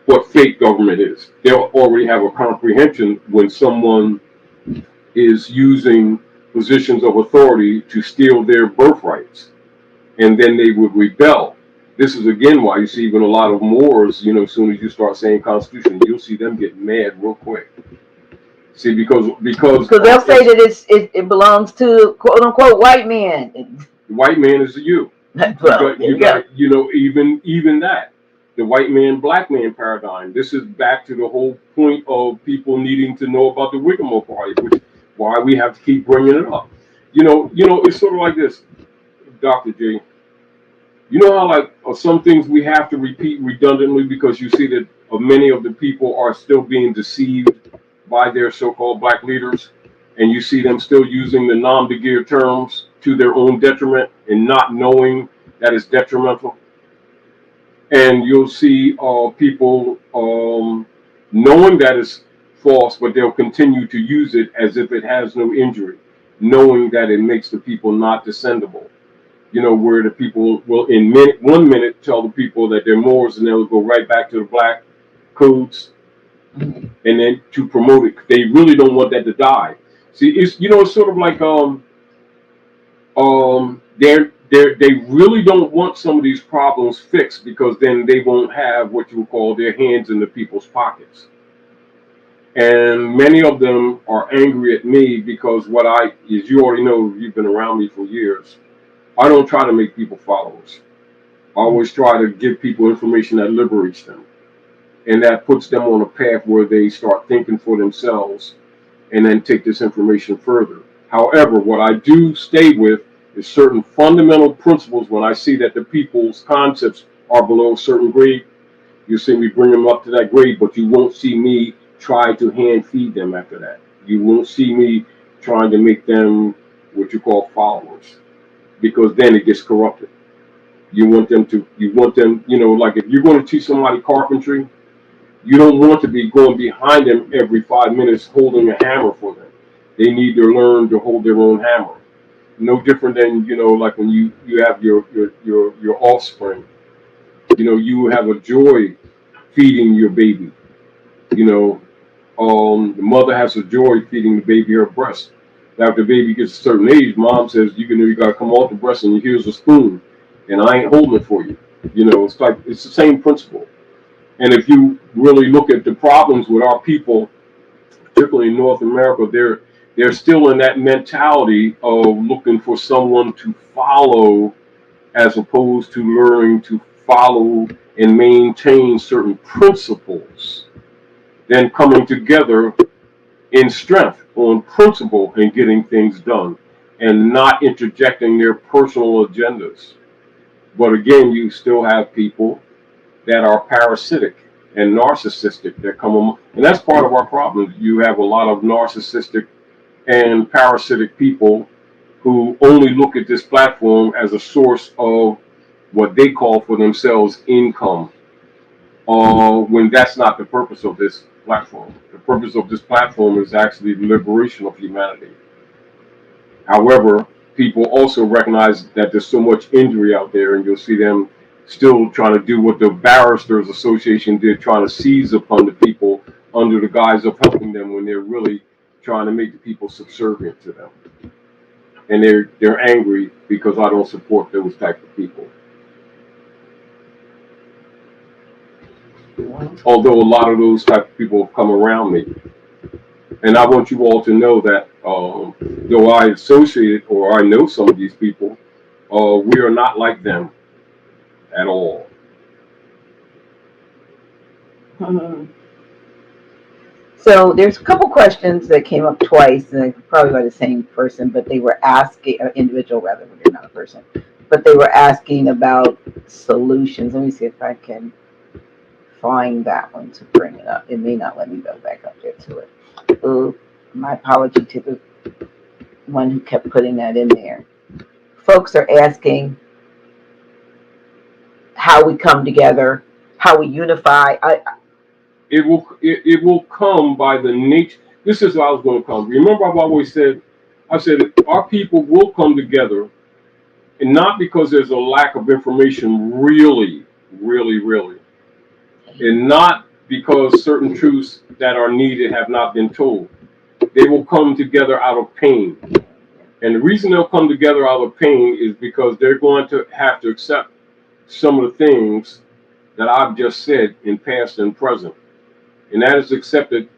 what fake government is. They'll already have a comprehension when someone is using positions of authority to steal their birthrights, and then they would rebel. This is again why you see even a lot of Moors, as soon as you start saying Constitution, you'll see them get mad real quick. See, because Because they'll say that it belongs to quote unquote white men. the white man is you. Well, there You you go. got even that. The white man, black man paradigm. This is back to the whole point of people needing to know about the Wiggum Party, which why we have to keep bringing it up. It's sort of like this, Dr. J. You know how like some things we have to repeat redundantly because you see that many of the people are still being deceived by their so-called black leaders, and you see them still using the nom-de-guerre terms to their own detriment and not knowing that it's detrimental. And you'll see people knowing that it's false, but they'll continue to use it as if it has no injury, knowing that it makes the people not descendable. Where the people will in 1 minute tell the people that they're Moors, and they'll go right back to the black codes, and then to promote it. They really don't want that to die. See, it's sort of like they really don't want some of these problems fixed because then they won't have what you would call their hands in the people's pockets. And many of them are angry at me because as you already know, you've been around me for years, I don't try to make people followers. I always try to give people information that liberates them and that puts them on a path where they start thinking for themselves and then take this information further. However, what I do stay with is certain fundamental principles. When I see that the people's concepts are below a certain grade, you see me bring them up to that grade, but you won't see me try to hand feed them after that. You won't see me trying to make them what you call followers, because then it gets corrupted. You want them, like if you're going to teach somebody carpentry, you don't want to be going behind them every 5 minutes holding a hammer for them. They need to learn to hold their own hammer. No different than, like when you have your offspring, you have a joy feeding your baby. The mother has a joy feeding the baby her breast. After the baby gets a certain age, mom says, you got to come off the breast and here's a spoon, and I ain't holding it for you. It's the same principle. And if you really look at the problems with our people, particularly in North America, they're still in that mentality of looking for someone to follow as opposed to learning to follow and maintain certain principles, then coming together in strength on principle and getting things done and not interjecting their personal agendas. But again, you still have people that are parasitic and narcissistic that come along. And that's part of our problem. You have a lot of narcissistic and parasitic people who only look at this platform as a source of what they call for themselves income, when that's not the purpose of this platform. The purpose of this platform is actually the liberation of humanity. However, people also recognize that there's so much injury out there, and you'll see them still trying to do what the Barristers Association did, trying to seize upon the people under the guise of helping them when they're really trying to make the people subservient to them. And they're angry because I don't support those type of people. Although a lot of those type of people have come around me. And I want you all to know that though I associate or I know some of these people, we are not like them at all. So there's a couple questions that came up twice, and probably by the same person, but they were asking, individual rather, but they're not a person, but they were asking about solutions. Let me see if I can find that one to bring it up. It may not let me go back up there to it. My apology to the one who kept putting that in there. Folks are asking how we come together, how we unify. It will come by the nature. This is how it's going to come. Remember, I said our people will come together, and not because there's a lack of information, really, and not because certain truths that are needed have not been told. They will come together out of pain. And the reason they'll come together out of pain is because they're going to have to accept some of the things that I've just said in past and present. And that is accepted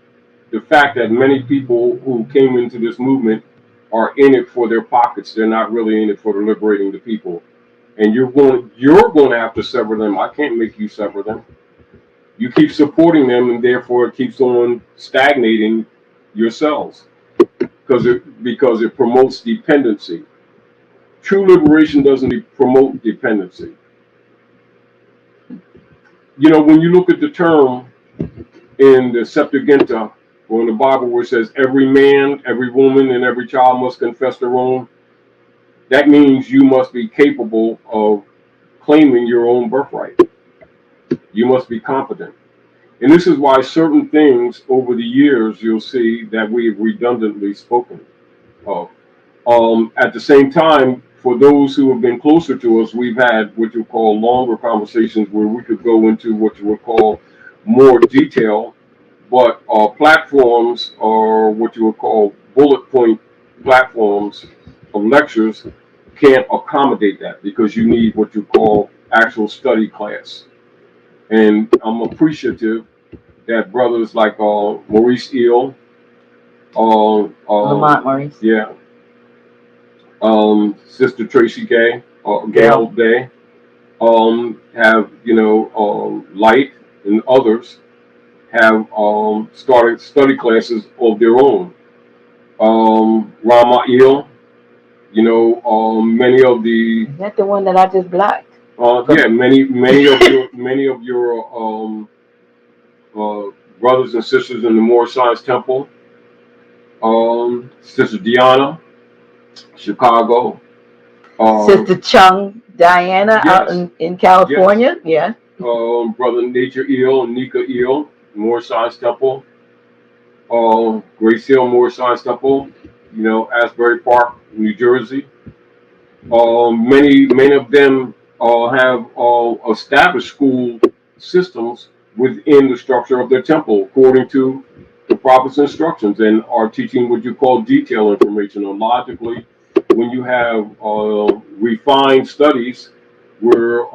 the fact that many people who came into this movement are in it for their pockets. They're not really in it for liberating the people. And you're going to have to sever them. I can't make you sever them. You keep supporting them, and therefore it keeps on stagnating yourselves because it promotes dependency. True liberation doesn't promote dependency. You know, when you look at the term in the Septuaginta, or in the Bible where it says every man, every woman, and every child must confess their own, that means you must be capable of claiming your own birthright. You must be competent. And this is why certain things over the years you'll see that we have redundantly spoken of. At the same time, for those who have been closer to us, we've had what you call longer conversations where we could go into what you would call more detail, but platforms or what you would call bullet point platforms of lectures can't accommodate that because you need what you call actual study class. And I'm appreciative that brothers like Maurice Eel, Lamont Maurice. yeah, Sister Tracy Gay, Gail Day, have, Light and others have started study classes of their own. Rama Eel, many of the Is that the one that I just blocked? yeah, many of your brothers and sisters in the Moore Science Temple, Sister Deanna, Chicago, Sister Chung Diana out yes, in California. Yeah. Brother Nature Eel and Nika Eel, Moore Science Temple, Grace Hill Moore Science Temple, Asbury Park, New Jersey. Many of them have established school systems within the structure of their temple according to the prophet's instructions and are teaching what you call detail information. Or logically, when you have refined studies where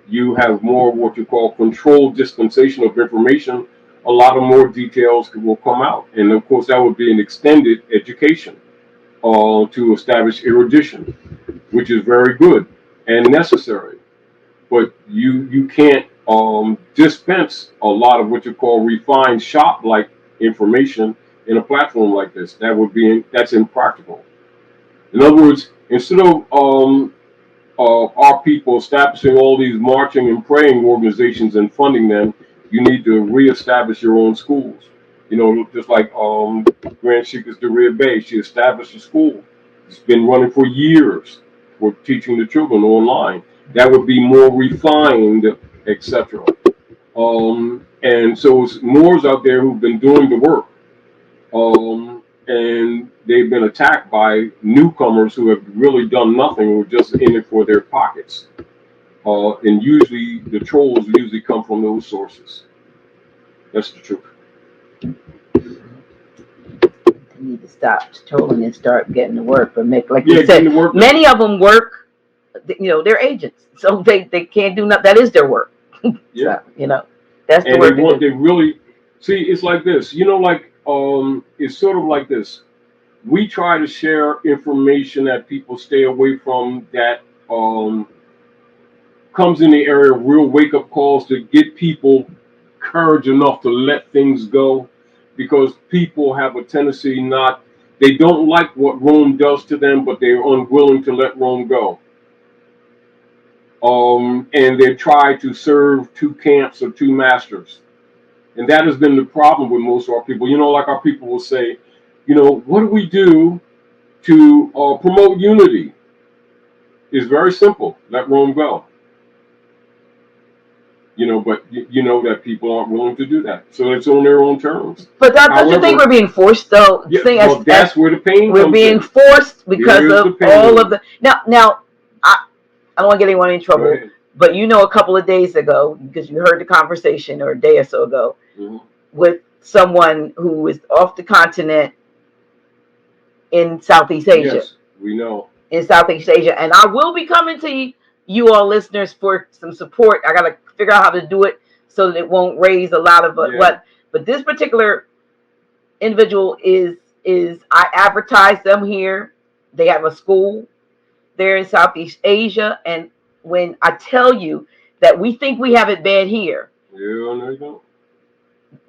you have more of what you call controlled dispensation of information, a lot of more details will come out. And of course, that would be an extended education to establish erudition, which is very good and necessary. But you can't dispense a lot of what you call refined shop-like information in a platform like this. That's impractical. In other words, instead of our people establishing all these marching and praying organizations and funding them, you need to reestablish your own schools. Just like Grand Sheikah's Deria Bay, she established a school. It's been running for years for teaching the children online. That would be more refined, etc. And so it's Moors out there who've been doing the work. And they've been attacked by newcomers who have really done nothing, who are just in it for their pockets. And usually the trolls usually come from those sources. That's the truth. You need to stop trolling and start getting to work. But like Yeah, you said, getting to work. many of them work. They're agents, so they can't do nothing. That is their work. Yeah. So, that's the And work. they really see. It's like this. It's sort of like this. We try to share information that people stay away from that comes in the area of real wake-up calls to get people courage enough to let things go, because people have a tendency they don't like what Rome does to them, but they're unwilling to let Rome go. And they try to serve two camps or two masters. And that has been the problem with most of our people. Like our people will say, what do we do to promote unity? It's very simple. Let Rome go. But that people aren't willing to do that. So it's on their own terms. But don't you think we're being forced, though? Yeah, that's where the pain comes in. We're being forced because of all of the... Now, I don't want to get anyone in trouble, But you know, a couple of days ago, because you heard the conversation, or a day or so ago, with someone who was off the continent in Southeast Asia. Yes, we know. In Southeast Asia. And I will be coming to you all listeners for some support. I got to figure out how to do it so that it won't raise a lot of what. But this particular individual is I advertise them here. They have a school there in Southeast Asia. And when I tell you that we think we have it bad here, no, you don't.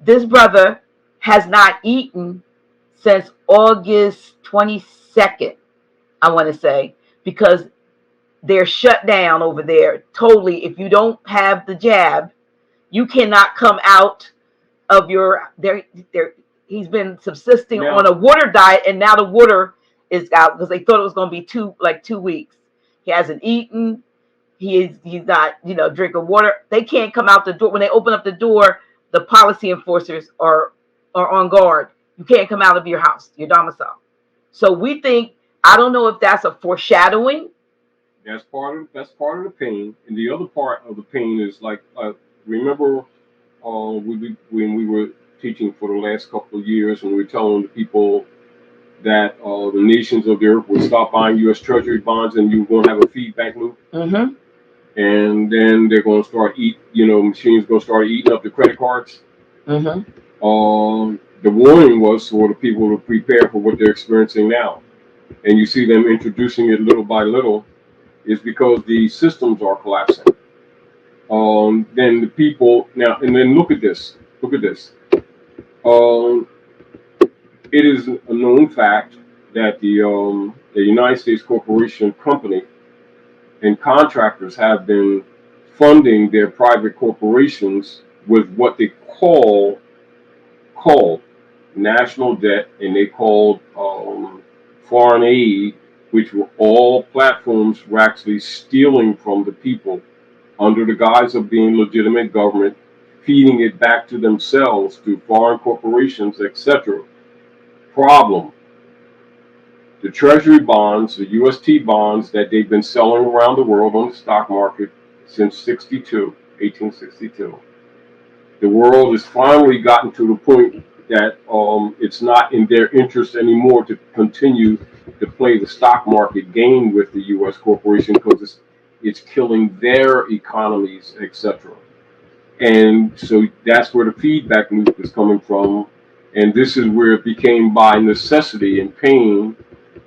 This brother has not eaten since August 22nd, I want to say, because they're shut down over there totally. If you don't have the jab, you cannot come out of your he's been subsisting on a water diet, and now the water is out because they thought it was going to be 2 weeks. He hasn't eaten. He's not drinking water. They can't come out the door. When they open up the door, the policy enforcers are on guard. You can't come out of your house, your domicile. So we think, I don't know if that's a foreshadowing. That's part of the pain, and the other part of the pain is like remember when we were teaching for the last couple of years, and we were telling the people that the nations of the earth would stop buying U.S. Treasury bonds, and you're going to have a feedback loop. Mm-hmm. And then they're going to start machines going to start eating up the credit cards. Mm-hmm. The warning was for the people to prepare for what they're experiencing now, and you see them introducing it little by little, is because the systems are collapsing. Then the people now, and then look at this. It is a known fact that the United States Corporation Company and contractors have been funding their private corporations with what they called national debt, and they called foreign aid, which were all platforms were actually stealing from the people under the guise of being legitimate government, feeding it back to themselves through foreign corporations, etc. Problem. The Treasury bonds, the UST bonds that they've been selling around the world on the stock market since 1862. The world has finally gotten to the point that it's not in their interest anymore to continue to play the stock market game with the U.S. corporation, because it's killing their economies, etc. And so that's where the feedback loop is coming from. And this is where it became by necessity and pain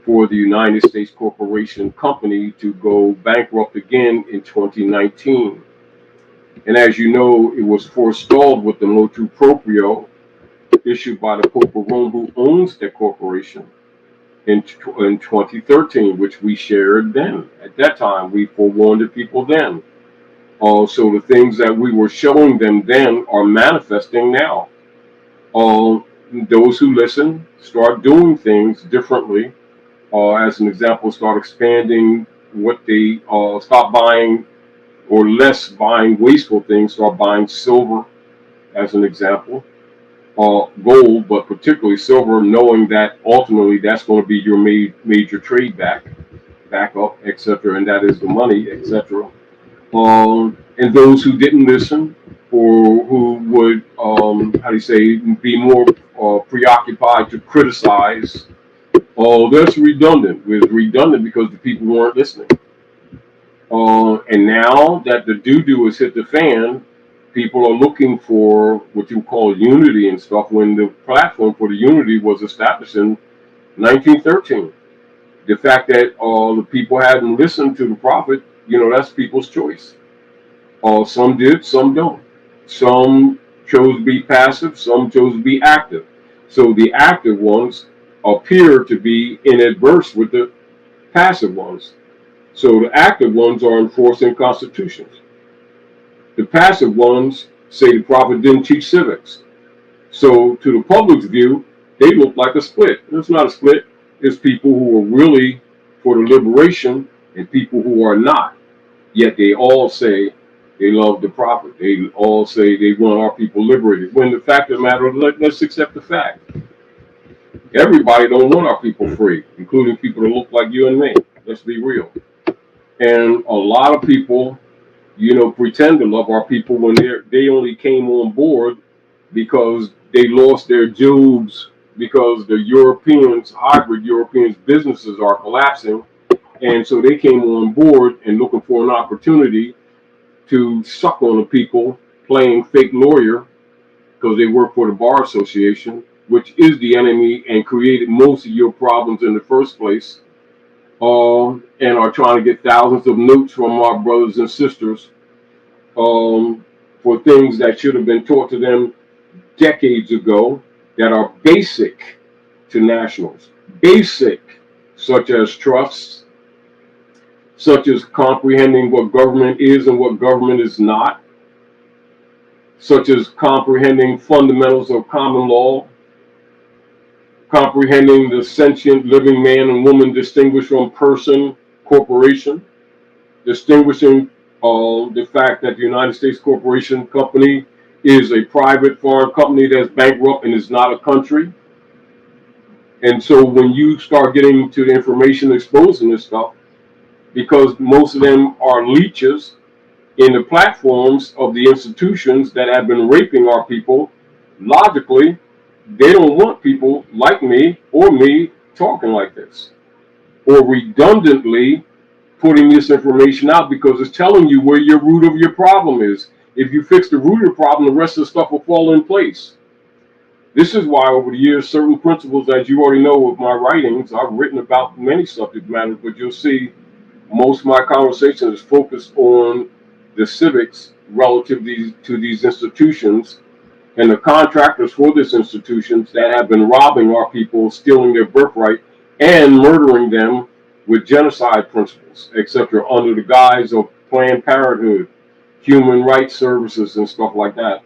for the United States Corporation Company to go bankrupt again in 2019. And as you know, it was forestalled with the motu proprio issued by the Pope of Rome, who owns the corporation, in 2013, which we shared then. At that time, we forewarned the people then. So the things that we were showing them then are manifesting now. Those who listen start doing things differently. As an example, start expanding what they stop buying, or less buying wasteful things, start buying silver, as an example, gold, but particularly silver, knowing that ultimately that's going to be your major trade backup, etc., and that is the money, etc. And those who didn't listen, or who would, be more preoccupied to criticize, that's redundant. It was redundant because the people weren't listening. And now that the doo-doo has hit the fan, people are looking for what you call unity and stuff, when the platform for the unity was established in 1913. The fact that the people hadn't listened to the prophet, that's people's choice. Some did, some don't. Some chose to be passive, some chose to be active. So the active ones appear to be in adverse with the passive ones. So the active ones are enforcing constitutions. The passive ones say the prophet didn't teach civics. So to the public's view, they look like a split. It's not a split. It's people who are really for the liberation and people who are not. Yet they all say they love the prophet. They all say they want our people liberated. When the fact of the matter, let's accept the fact. Everybody don't want our people free, including people that look like you and me. Let's be real. And a lot of people, pretend to love our people when they only came on board because they lost their jobs because the Europeans, hybrid Europeans businesses are collapsing. And so they came on board and looking for an opportunity to suck on the people playing fake lawyer because they work for the Bar Association, which is the enemy and created most of your problems in the first place, and are trying to get thousands of notes from our brothers and sisters for things that should have been taught to them decades ago that are basic to nationals. Basic, such as trusts, such as comprehending what government is and what government is not, such as comprehending fundamentals of common law, comprehending the sentient living man and woman distinguished from person, corporation, distinguishing the fact that the United States Corporation Company is a private foreign company that's bankrupt and is not a country. And so when you start getting to the information exposing this stuff, because most of them are leeches in the platforms of the institutions that have been raping our people, logically, they don't want people like me or me talking like this or redundantly putting this information out because it's telling you where your root of your problem is. If you fix the root of the problem, the rest of the stuff will fall in place. This is why over the years, certain principles, as you already know with my writings, I've written about many subject matters, but you'll see most of my conversation is focused on the civics relative to these institutions and the contractors for these institutions that have been robbing our people, stealing their birthright, and murdering them with genocide principles, etc., under the guise of Planned Parenthood, human rights services, and stuff like that,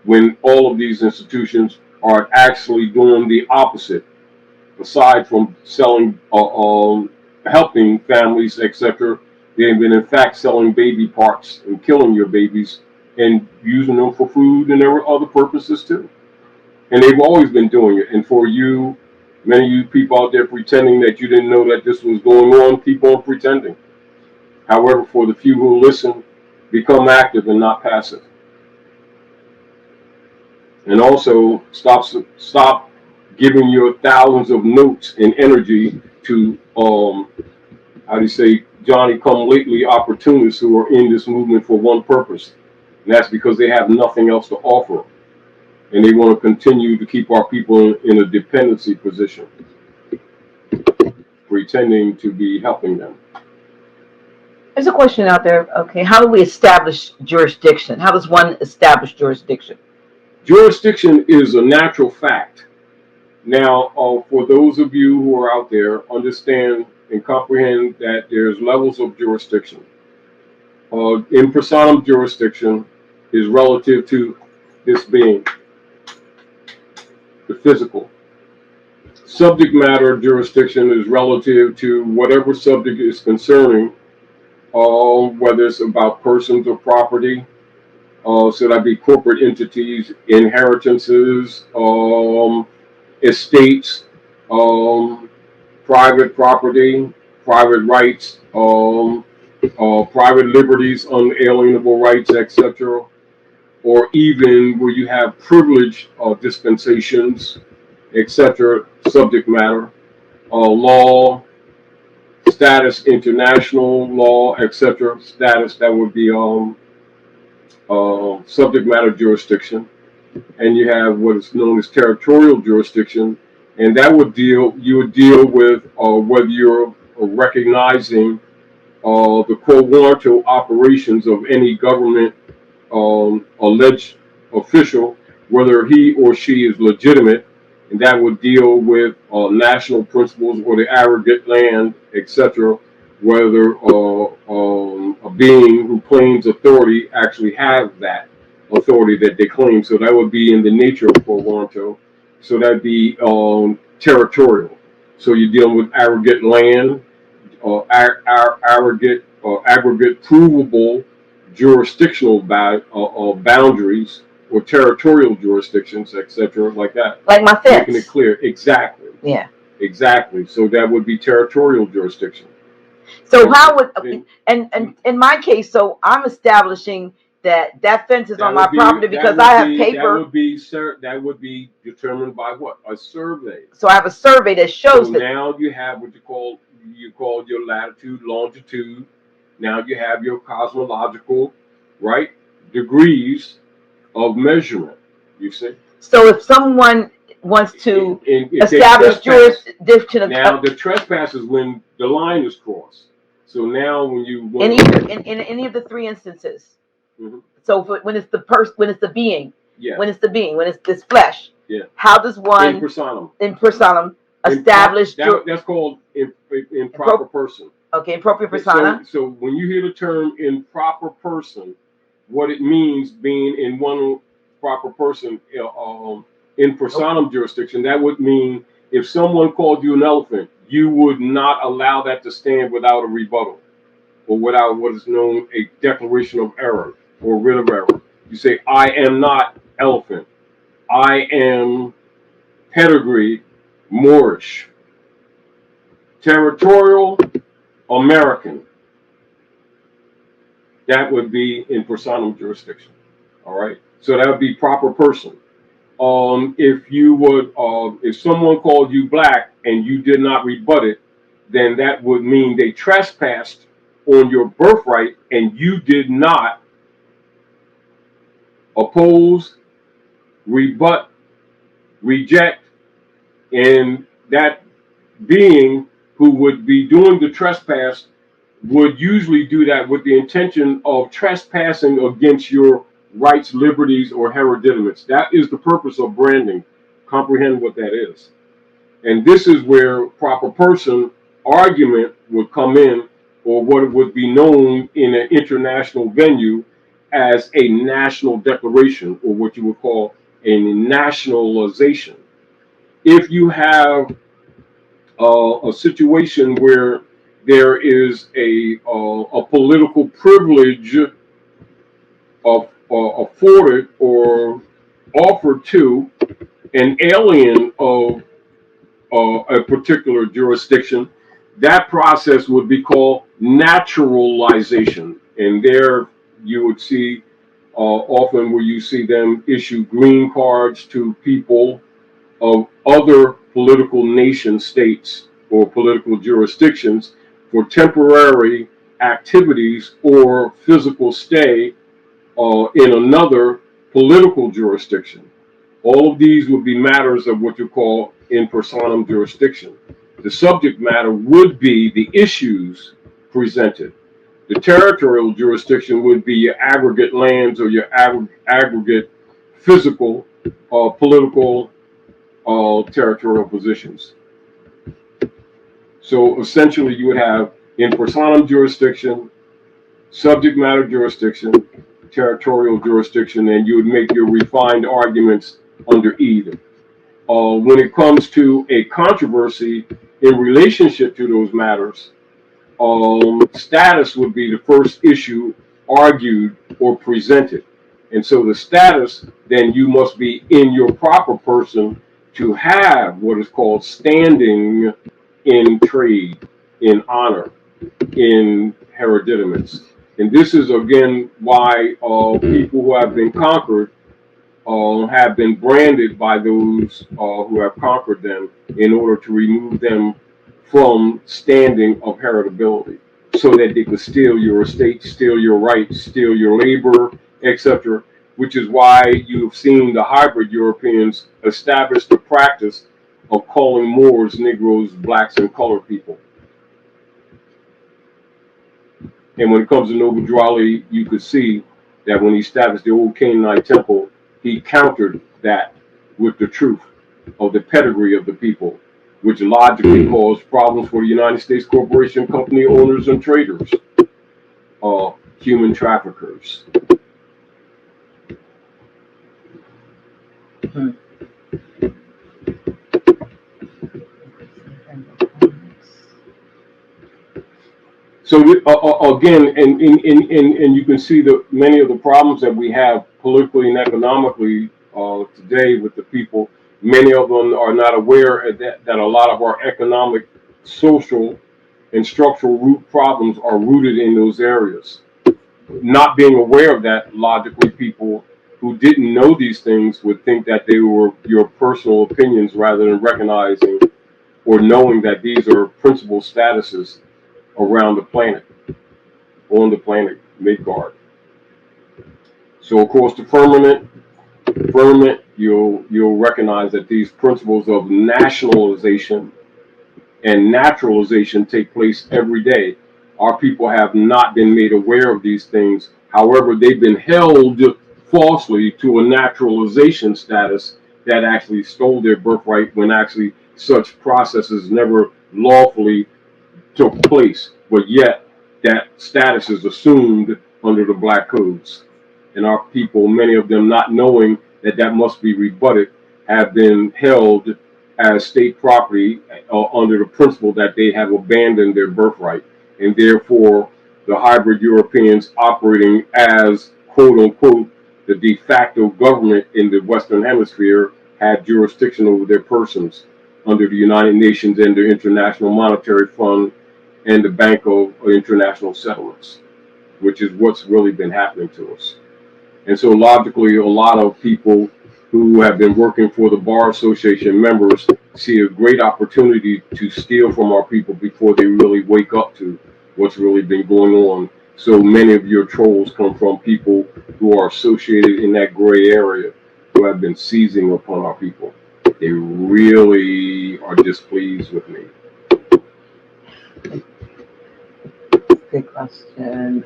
when all of these institutions are actually doing the opposite, aside from selling, helping families, etc. They've been, in fact, selling baby parts and killing your babies and using them for food and there were other purposes too. And they've always been doing it. And for you, many of you people out there pretending that you didn't know that this was going on, keep on pretending. However, for the few who listen, become active and not passive. And also stop giving your thousands of notes and energy to Johnny come lately opportunists who are in this movement for one purpose. And that's because they have nothing else to offer. And they want to continue to keep our people in a dependency position, pretending to be helping them. There's a question out there. Okay, how do we establish jurisdiction? How does one establish jurisdiction? Jurisdiction is a natural fact. Now, for those of you who are out there, understand and comprehend that there's levels of jurisdiction. In personam jurisdiction is relative to this being, the physical. Subject matter jurisdiction is relative to whatever subject is concerning, whether it's about persons or property, so that be corporate entities, inheritances, estates, private property, private rights, private liberties, unalienable rights, etc., or even where you have privilege dispensations, etc., subject matter, law, status, international law, etc., status, that would be subject matter jurisdiction. And you have what is known as territorial jurisdiction, and that would you would deal with whether you're recognizing the quo warranto operations of any government alleged official, whether he or she is legitimate, and that would deal with national principles or the aggregate land, etc., whether a being who claims authority actually has that authority that they claim. So that would be in the nature of quo warranto. So that'd be territorial. So you're dealing with aggregate land, aggregate provable jurisdictional boundaries or territorial jurisdictions, etc., like that. Like my fence. Making it clear. Exactly. Yeah. Exactly. So that would be territorial jurisdiction. So how would, And and in my case, so I'm establishing that that fence is on my property that because I would have be paper. that would be determined by what? A survey. So I have a survey that So shows that. now you have what you call your latitude, longitude. Now you have your cosmological, right, degrees of measurement. You see. So if someone wants to And if they establish trespass, jurisdiction now the trespass is when the line is crossed. So now in when either in any of the three instances. Mhm. So when it's the person, when it's the being, Yeah, when it's the being, when it's this flesh, yeah, how does in one personam, in personam establish that's called impro- improper person. okay, appropriate So persona? so when you hear the term improper person, what it means being in one proper person in personam jurisdiction, that would mean if someone called you an elephant, you would not allow that to stand without a rebuttal or without what is known a declaration of error or writ of error. You say, I am not elephant. I am pedigree Moorish, territorial American. That would be in personam jurisdiction. All right. So that would be proper person. If you would, if someone called you black and you did not rebut it, then that would mean they trespassed on your birthright and you did not oppose, rebut, reject, and that being who would be doing the trespass would usually do that with the intention of trespassing against your rights, liberties, or hereditaments. That is the purpose of branding. Comprehend what that is. And this is where proper person argument would come in, or what would be known in an international venue as a national declaration, or what you would call a nationalization. If you have a situation where there is a political privilege afforded or offered to an alien of a particular jurisdiction, that process would be called naturalization. And there you would see often where you see them issue green cards to people of other political nation states or political jurisdictions for temporary activities or physical stay in another political jurisdiction. All of these would be matters of what you call in personam jurisdiction. The subject matter would be the issues presented. The territorial jurisdiction would be your aggregate lands or your aggregate physical, political, territorial positions. So essentially, you would have in personam jurisdiction, subject matter jurisdiction, territorial jurisdiction, and you would make your refined arguments under either. When it comes to a controversy in relationship to those matters, status would be the first issue argued or presented. And so the status, then you must be in your proper person to have what is called standing in trade, in honor, in hereditaments. And this is again why people who have been conquered have been branded by those who have conquered them in order to remove them from standing of heritability so that they could steal your estate, steal your rights, steal your labor, etc. Which is why you've seen the hybrid Europeans establish the practice of calling Moors, Negroes, blacks, and colored people. And when it comes to Noble Drawley, you could see that when he established the old Canaanite temple, he countered that with the truth of the pedigree of the people, which logically caused problems for the United States corporation, company owners, and traders, human traffickers. Hmm. So again, and you can see that many of the problems that we have politically and economically today with the people, many of them are not aware that a lot of our economic, social, and structural root problems are rooted in those areas. Not being aware of that, logically, people who didn't know these things would think that they were your personal opinions rather than recognizing or knowing that these are principal statuses around the planet, on the planet Midgard. So, of course, the firmament, you'll recognize that these principles of nationalization and naturalization take place every day. Our people have not been made aware of these things. However, they've been held falsely to a naturalization status that actually stole their birthright when actually such processes never lawfully took place. But yet, that status is assumed under the black codes. And our people, many of them not knowing that that must be rebutted, have been held as state property under the principle that they have abandoned their birthright. And therefore, the hybrid Europeans operating as, quote unquote, the de facto government in the Western Hemisphere had jurisdiction over their persons under the United Nations and the International Monetary Fund and the Bank of International Settlements, which is what's really been happening to us. And so logically, a lot of people who have been working for the Bar Association members see a great opportunity to steal from our people before they really wake up to what's really been going on. So many of your trolls come from people who are associated in that gray area who have been seizing upon our people. They really are displeased with me. Good question.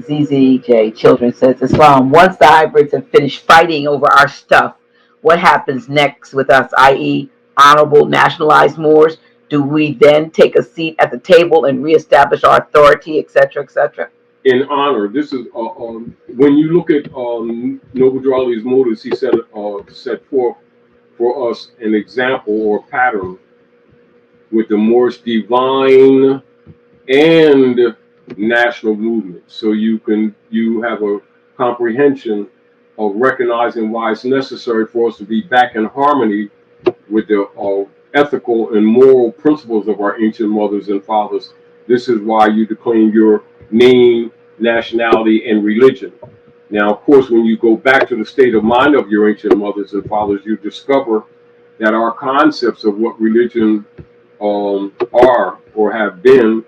ZZJ Children says, Islam, once the hybrids have finished fighting over our stuff, what happens next with us, i.e., honorable nationalized Moors? Do we then take a seat at the table and reestablish our authority, etc., etc.? In honor, this is when you look at Noble Drew Ali's motives, he set forth for us an example or pattern with the Moorish divine and national movement. So you have a comprehension of recognizing why it's necessary for us to be back in harmony with the ethical and moral principles of our ancient mothers and fathers. This is why you declaim your name, nationality, and religion. Now, of course, when you go back to the state of mind of your ancient mothers and fathers, you discover that our concepts of what religion are or have been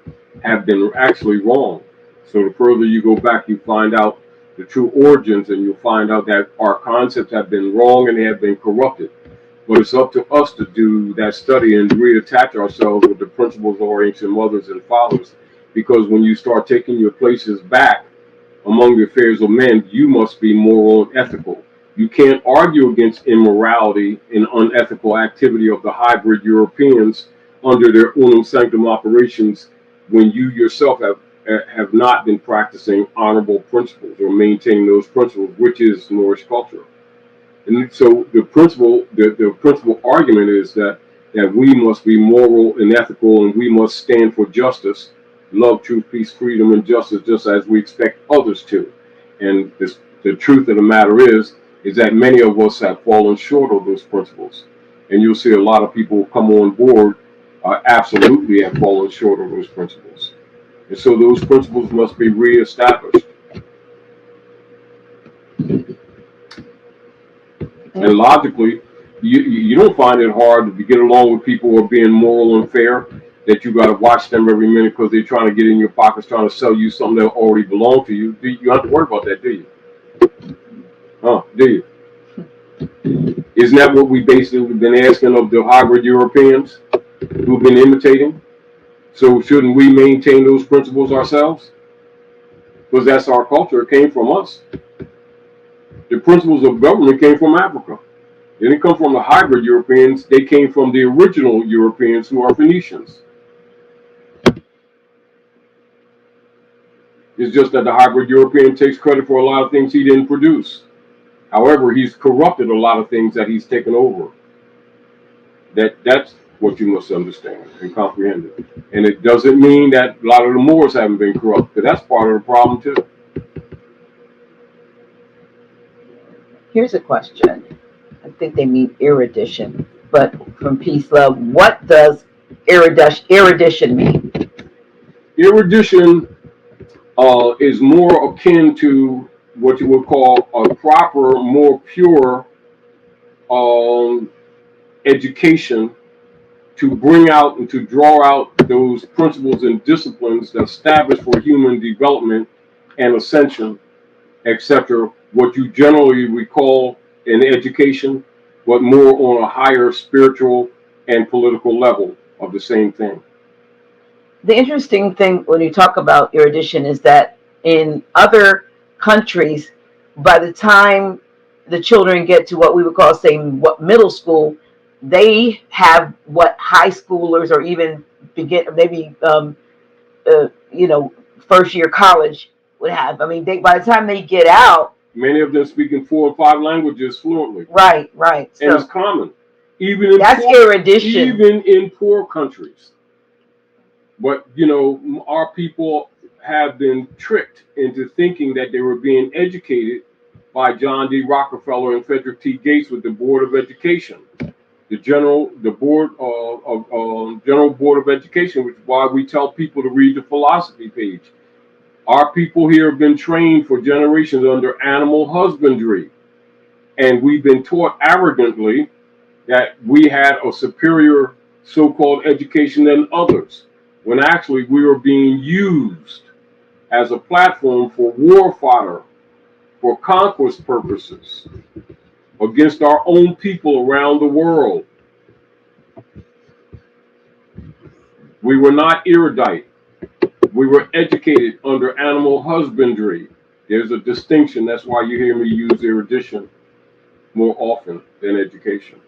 actually wrong. So the further you go back, you find out the true origins, and you'll find out that our concepts have been wrong and they have been corrupted. But it's up to us to do that study and reattach ourselves with the principles of our ancient mothers and fathers. Because when you start taking your places back among the affairs of men, you must be moral and ethical. You can't argue against immorality and unethical activity of the hybrid Europeans under their unum sanctum operations when you yourself have not been practicing honorable principles or maintaining those principles, which is Moorish culture. And so the principal argument is that we must be moral and ethical, and we must stand for justice, love, truth, peace, freedom, and justice, just as we expect others to. And the truth of the matter is that many of us have fallen short of those principles. And you'll see a lot of people come on board absolutely have fallen short of those principles. And so those principles must be reestablished. And logically, you don't find it hard to get along with people who are being moral and fair, that you got to watch them every minute because they're trying to get in your pockets, trying to sell you something that already belongs to you. You don't have to worry about that, do you? Do you? Isn't that what we basically been asking of the hybrid Europeans who've been imitating? So shouldn't we maintain those principles ourselves? Because that's our culture. It came from us. The principles of government came from Africa. They didn't come from the hybrid Europeans. They came from the original Europeans, who are Phoenicians. It's just that the hybrid European takes credit for a lot of things he didn't produce. However, he's corrupted a lot of things that he's taken over. That's what you must understand and comprehend it. And it doesn't mean that a lot of the Moors haven't been corrupt, because that's part of the problem too. Here's a question. I think they mean erudition, but from Peace Love, what does erudition mean? Erudition is more akin to what you would call a proper, more pure um, education to bring out and to draw out those principles and disciplines that establish for human development and ascension, etc. What you generally recall in education, but more on a higher spiritual and political level of the same thing. The interesting thing when you talk about erudition is that in other countries, by the time the children get to what we would call, say, what middle school, they have what high schoolers or even begin maybe first year college would have. I mean, they by the time they get out, Many of them speaking 4 or 5 languages fluently, right. and it's So common, even in that's erudition. even in poor countries. But our people have been tricked into thinking that they were being educated by John D. Rockefeller and Frederick T. Gates with the Board of Education, the board of General Board of Education, which is why we tell people to read the philosophy page. Our people here have been trained for generations under animal husbandry, and we've been taught arrogantly that we had a superior so-called education than others, when actually we were being used as a platform for war fodder, for conquest purposes, against our own people around the world. We were not erudite. We were educated under animal husbandry. There's a distinction. That's why you hear me use erudition more often than education.